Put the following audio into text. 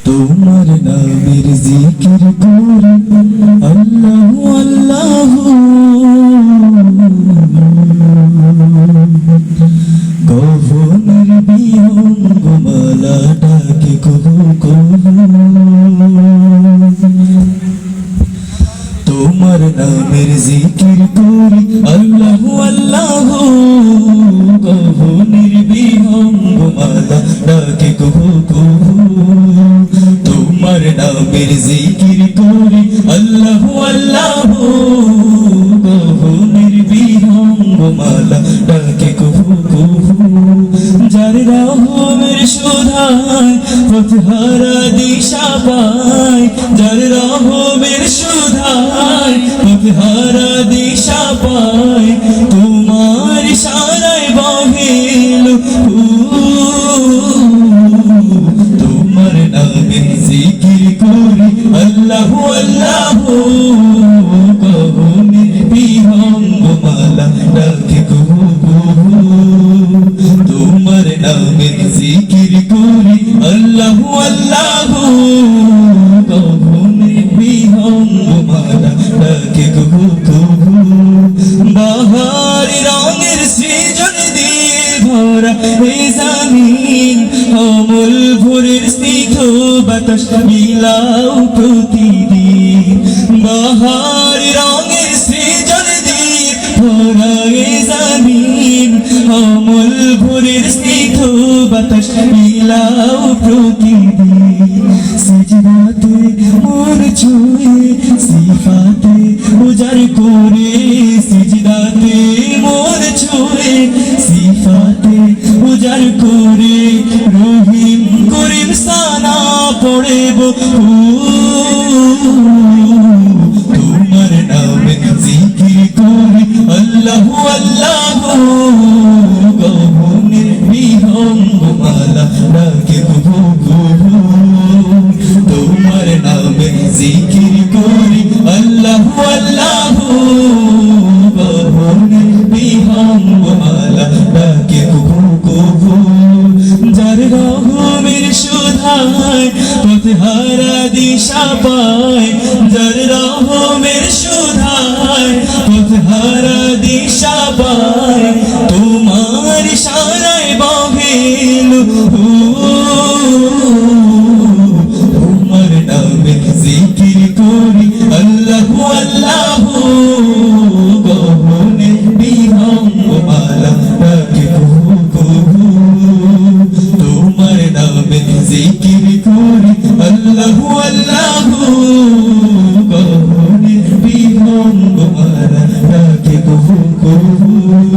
তোমার নামের জিকির করি আল্লাহু আল্লাহু গহনের বিহঙ্গমালা ডাকে কহু কহু তোমার নামের জিকির করি আল্লাহু আল্লাহু গহনের বিহঙ্গমালা ডাকে কহু কহু তোমার নামের জিকির করি আল্লাহু আল্লাহু গহনের বিহঙ্গমালা ডাকে কহু কহু যার রহমের সুধায় পথহারা দিশা পায় যার রহমের সুধায় পথহারা দিশা পায় তোমার ইশারায় বহিল তোমার নামে জিকির করি আল্লাহু আল্লাহু গহনের বিহঙ্গমালা ডাকে কহু কহু তোমার নামে জিকির করি আল্লাহু আল্লাহু গহনের বিহঙ্গমালা ডাকে কহু কহু বাহারি রঙের সৃজন দিয়ে ভরা এই জমিন অমল ভোরের স্নিগ্ধ বাতাস মিলাও প্রতিদিন বাহারি রঙের সৃজন দিয়ে ভরা এই জমিন অমল ভোরের স্নিগ্ধ বাতাস মিলাও প্রতিদিন সিজদাতে মন ছুঁয়ে সিফাতে উজাড় করে সিজদাতে মন ছুঁয়ে সিফাতে উজাড় করে রহিম করিম সানা পড়েব তোমার নামে জিকির করি আল্লাহু আল্লাহু গহনের বিহঙ্গমালা ডাকে কহু কহু তোমার নামে জিকির করি আল্লাহু আল্লাহু গহনের বিহঙ্গমালা ডাকে কহু কহু যার রহমের সুধায় পথহারা দিশা পায় যার রহমের সুধায় পথহারা দিশা পায় তোমার ইশারায় বহিল তোমার নামে জিকির করি আল্লাহু আল্লাহু গহনের বিহঙ্গমালা ডাকে কহু কহু তোমার নামে জিকির করি আল্লাহু আল্লাহু গহনের বিহঙ্গমালা ডাকে কহু কহু